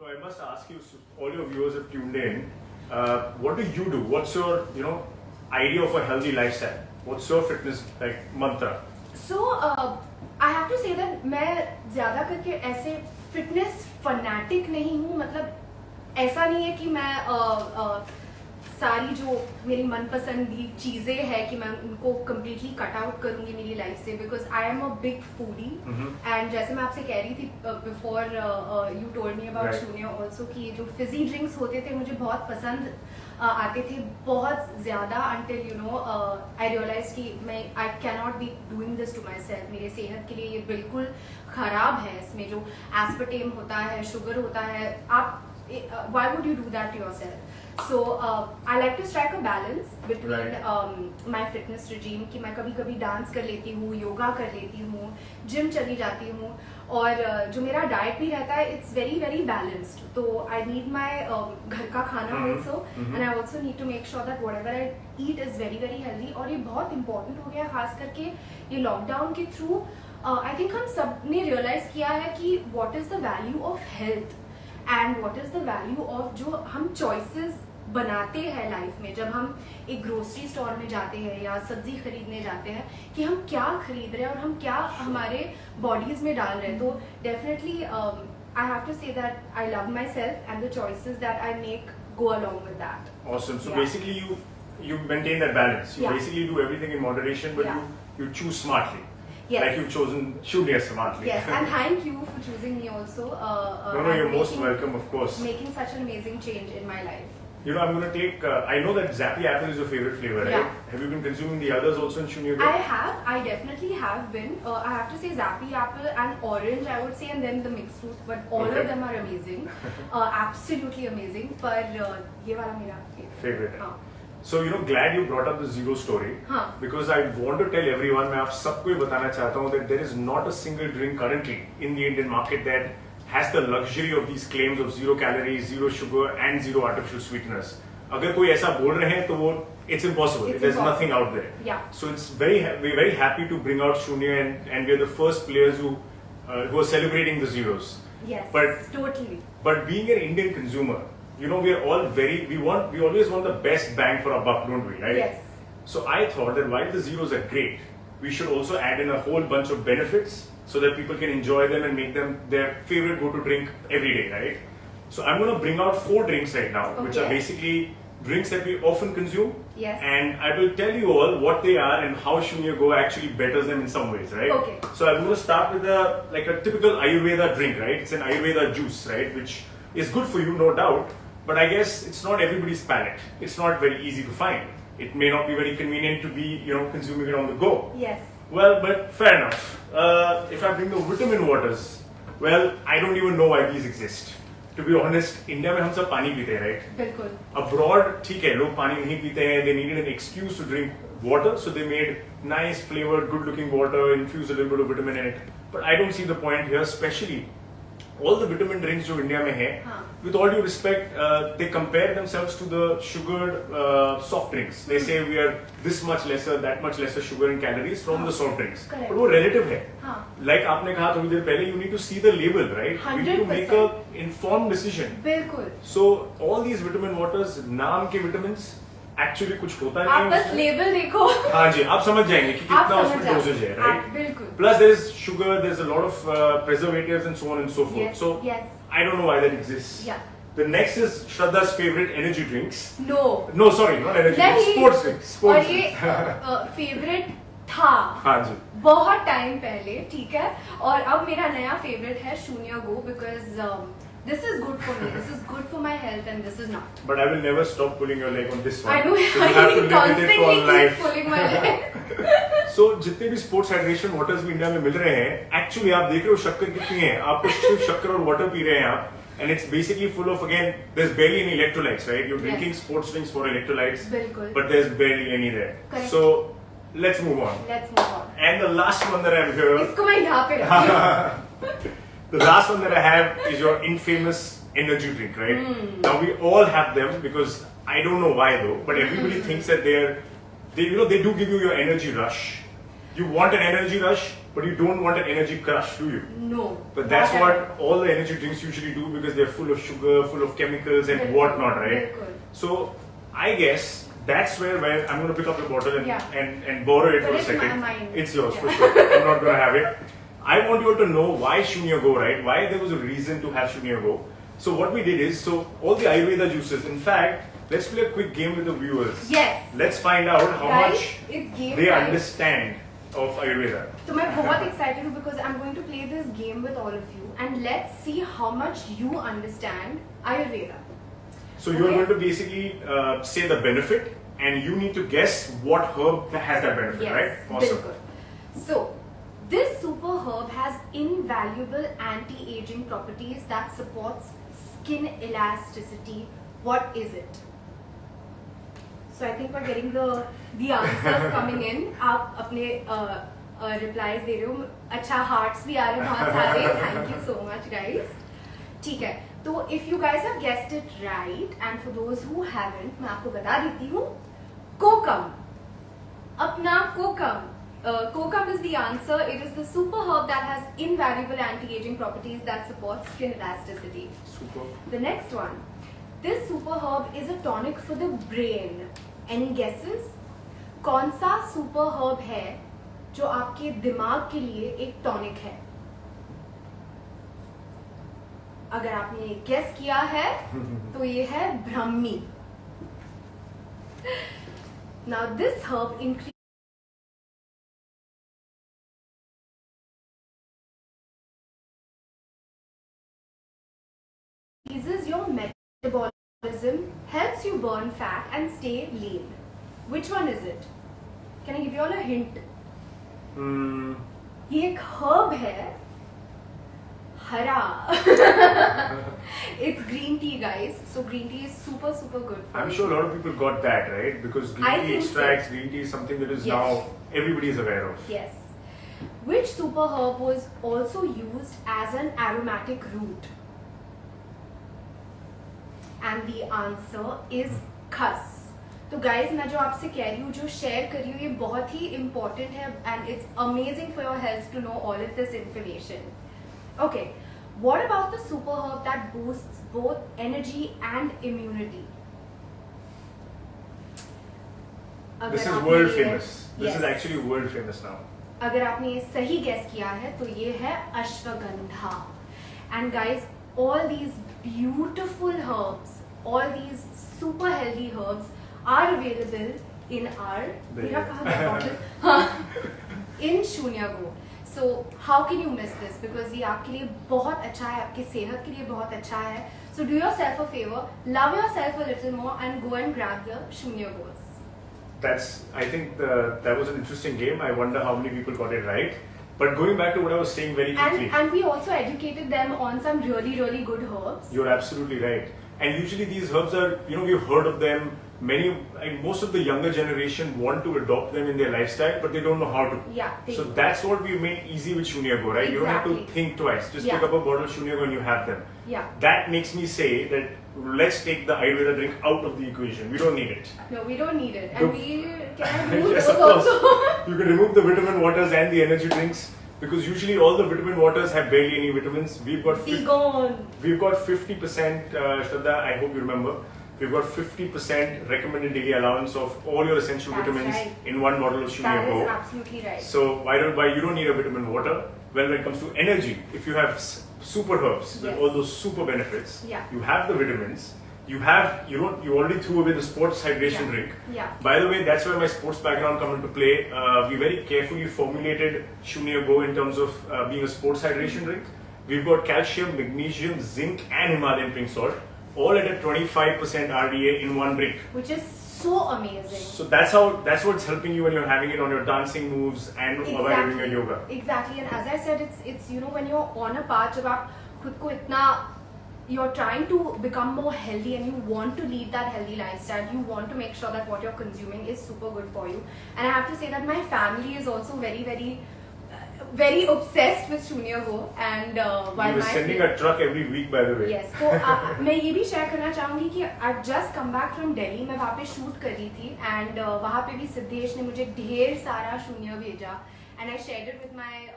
So I must ask you, so all your viewers have tuned in. What do you do? What's your, idea of a healthy lifestyle? What's your fitness mantra? So I have to say that मैं ज़्यादा करके ऐसे fitness fanatic नहीं हूँ. मतलब ऐसा नहीं है कि मैं सारी जो मेरी मनपसंदी चीज़ें हैं कि मैं उनको कम्प्लीटली कट आउट करूँगी मेरी लाइफ से, because I am a big foodie. And जैसे मैं आपसे कह रही थी before you told me about शून्य ऑल्सो कि ये जो फिजी ड्रिंक्स होते थे मुझे बहुत पसंद आते थे, बहुत ज़्यादा, until आई रियलाइज कि मैं I can not be doing this to myself. मेरे सेहत के लिए ये बिल्कुल ख़राब है. इसमें जो एस्पर्टेम होता है, शुगर होता है, आप why would you do that to yourself? So I like to strike a balance between my fitness regime कि मैं कभी कभी डांस कर लेती हूँ, योगा कर लेती हूँ, जिम चली जाती हूँ, और जो मेरा डाइट भी रहता है इट्स वेरी वेरी बैलेंस्ड. तो आई नीड माई घर का खाना also, and I also need to make sure that whatever I eat is very very healthy. और ये बहुत इंपॉर्टेंट हो गया खास करके ये लॉकडाउन के थ्रू. आई थिंक हम सब ने रियलाइज किया है कि what is the value of health and what is the value of जो हम चॉइसेस बनाते हैं लाइफ में. जब हम एक ग्रोसरी स्टोर में जाते हैं या सब्जी खरीदने जाते हैं कि हम क्या खरीद रहे हैं और हम क्या हमारे बॉडीज में डाल रहे हैं. तो definitely I have to say that I love myself and the choices that I make go along with that. Awesome. So basically you maintain that balance. You basically do everything in moderation, but you choose smartly. Yes. Like you've chosen Shunya smartly. Yes, and thank you for choosing me also. No, you're most welcome, of course. Making such an amazing change in my life. I'm going to take, I know that Zappy apple is your favorite flavor, right? Yeah. Have you been consuming the others also in Shunya? I definitely have been. I have to say Zappy apple and orange, I would say, and then the mixed fruit, but all of them are amazing. Absolutely amazing. But ये वाला मेरा favorite. हाँ. So glad you brought up the zero story. Because I want to tell everyone, मैं आप सबको ये बताना चाहता हूँ that there is not a single drink currently in the Indian market that has the luxury of these claims of zero calories, zero sugar and zero artificial sweeteners. अगर कोई ऐसा बोल रहे हैं तो वो it's impossible. There's nothing out there. Yeah. So we're very happy to bring out Shunya and we're the first players who are celebrating the zeros. Yes. But totally. But being an Indian consumer, we are all we always want the best bang for our buck, don't we, right? Yes. So I thought that while the zeros are great, we should also add in a whole bunch of benefits so that people can enjoy them and make them their favorite go-to drink every day, right? So I'm going to bring out 4 drinks right now, which are basically drinks that we often consume. Yes. And I will tell you all what they are and how Shunya Go actually betters them in some ways, right? Okay. So I'm going to start with a typical Ayurveda drink, right? It's an Ayurveda juice, right? Which is good for you, no doubt. But I guess it's not everybody's palate. It's not very easy to find. It may not be very convenient to be, consuming it on the go. Yes. Well, but fair enough. If I bring the vitamin waters, well, I don't even know why these exist. To be honest, India में हम सब पानी पीते हैं, right? बिल्कुल. Abroad, ठीक है, लोग पानी नहीं पीते हैं. They needed an excuse to drink water, so they made nice flavored, good-looking water, infused a little bit of vitamin in it. But I don't see the point here, especially all the vitamin drinks जो India में है, with all due respect, they compare themselves to the sugared soft drinks. They say we are this much lesser, that much lesser sugar and calories from the soft drinks. Correct. But वो relative है. Like आपने कहा थोड़ी देर पहले, you need to see the label, right? 100%. You need to make a informed decision. बिल्कुल. So all these vitamin waters, नाम के vitamins, actually कुछ होता नहीं आप है. बस लेबल देखो. हाँ जी, आप समझ जाएंगे कि कितना उसमें डोजेज है, right? बिल्कुल. Plus there is sugar, there's a lot of preservatives and so on and so forth. Yes, So yes. I don't know why that exists. Yeah. The next is Shraddha's favorite energy drinks. No. No, sorry, not energy drinks. Sports drinks. और ये favourite था. हाँ जी. बहुत time पहले, ठीक है. और अब मेरा नया फेवरेट है शून्य गो, because this is good for me. This is good for my health, and this is not. But I will never stop pulling your leg on this one. I know. So you have to live with it for constantly life. keep pulling my leg. So जितने भी sports hydration waters भी India में मिल रहे हैं, actually आप देख रहे हो शक्कर कितनी है. आपको सिर्फ शक्कर और वाटर पी रहे हैं आप. And it's basically full of, again, there's barely any electrolytes, right? You're drinking sports drinks for electrolytes, बिल्कुल. but there's barely any there. Correct. So let's move on. Let's move on. And the last one that I have here, इसको मैं यहाँ पे रखती the last one that I have is your infamous energy drink, right? Now we all have them because I don't know why though, but everybody thinks that they do give you your energy rush. You want an energy rush, but you don't want an energy crush, do you? No. But that's not at what all the energy drinks usually do because they're full of sugar, full of chemicals and Bilkul, whatnot, right? bilkul. So I guess that's where I'm going to pick up the bottle and, Yeah. and borrow it But for a it's second. mine. It's yours Yeah. for sure. I'm not going to have it. I want you all to know why Shunya Go, right? Why there was a reason to have Shunya Go. So what we did is, so all the Ayurveda juices, in fact, let's play a quick game with the viewers. Yes. Let's find out how Guys, much it's game they time. understand of Ayurveda. तो मैं बहुत excited हूँ because I'm going to play this game with all of you and let's see how much you understand Ayurveda. So you're Okay. going to basically say the benefit and you need to guess what herb has that benefit, Yes, right? Awesome. bilkul. So, this super herb has invaluable anti-aging properties that supports skin elasticity. What is it? So I think we're getting the answers coming in. आप अपने replies दे रहे हो. अच्छा hearts भी आ रहे हैं बहुत सारे. Thank you so much guys. ठीक है. तो if you guys have guessed it right and for those who haven't, मैं आपको बता देती हूँ. कोकम. अपना कोकम. Kokum is the answer. It is the super herb that has invaluable anti-aging properties that support skin elasticity. Super. The next one. This super herb is a tonic for the brain. Any guesses? कौन सा super herb है जो आपके दिमाग के लिए एक tonic है? अगर आपने ये guess किया है, तो ये है ब्रह्मी. Now this herb increases your metabolism, helps you burn fat and stay lean. Which one is it? Can I give you all a hint? Hmm. ये एक herb है, हरा. It's green tea, guys. So green tea is super good for I'm you. sure a lot of people got that, right? Because I green tea think so. extracts, green tea is something that is Yes. now everybody is aware of. Yes. Which super herb was also used as an aromatic root? And the answer is khas. तो guys मैं जो आपसे कह रही हूँ, जो share कर रही हूँ, ये बहुत ही important है and it's amazing for your health to know all of this information. Okay, what about the super herb that boosts both energy and immunity? This is अगर world आपने ये- famous. This Yes. is actually world famous now. अगर आपने ये सही gas किया है तो ये है ashwagandha. And guys, all these beautiful herbs, all these super healthy herbs are available in our मेरा कहाँ गया bottle? हाँ, in Shunya Go. So how can you miss this? Because ये आपके लिए बहुत अच्छा है, आपकी सेहत के लिए बहुत अच्छा है. So do yourself a favor, love yourself a little more and go and grab the Shunya Go's. I think that was an interesting game. I wonder how many people got it right. But going back to what I was saying very quickly. And we also educated them on some really good herbs. You're absolutely right. And usually these herbs are, we've heard of them. Most of the younger generation want to adopt them in their lifestyle, but they don't know how to. Yeah. So that's what we made easy with Shunya Go, right? You don't have to Exactly. think twice. Just Yeah. pick up a bottle of Shunya Go and you have them. Yeah. That makes me say that let's take the Ayurveda drink out of the equation. We don't need it. No, we don't need it. The- And we can remove Yes, those of course. also. You can remove the vitamin waters and the energy drinks because usually all the vitamin waters have barely any vitamins. Be gone. We've got 50%, Shraddha, I hope you remember. We've got 50% recommended daily allowance of all your essential That's vitamins right. in one bottle of Shunya That is Go. absolutely right. So why you don't need a vitamin water? Well, when it comes to energy, if you have super herbs with Yes. all those super benefits, Yeah. you have the vitamins. You already threw away the sports hydration Yeah. drink. Yeah. By the way, that's where my sports background come into play. We very carefully formulated Shunya Go in terms of being a sports hydration drink. We've got calcium, magnesium, zinc, and Himalayan pink salt, all at a 25% RDA in one drink. Which is so amazing. So that's what's helping you when you're having it on your dancing moves and while doing your yoga. Exactly. And as I said, it's when you're on a path, जब आप खुद को इतना you're trying to become more healthy and you want to lead that healthy lifestyle, you want to make sure that what you're consuming is super good for you. And I have to say that my family is also very obsessed with Shunya Go. And while We were my sending a truck every week, by the way. Yes, तो मैं ये भी share करना चाहूँगी कि I've just come back from Delhi. मैं वहाँ पे शूट कर रही थी and वहाँ पे भी सिद्धेश ने मुझे ढेर सारा शून्य भेजा and I shared it with my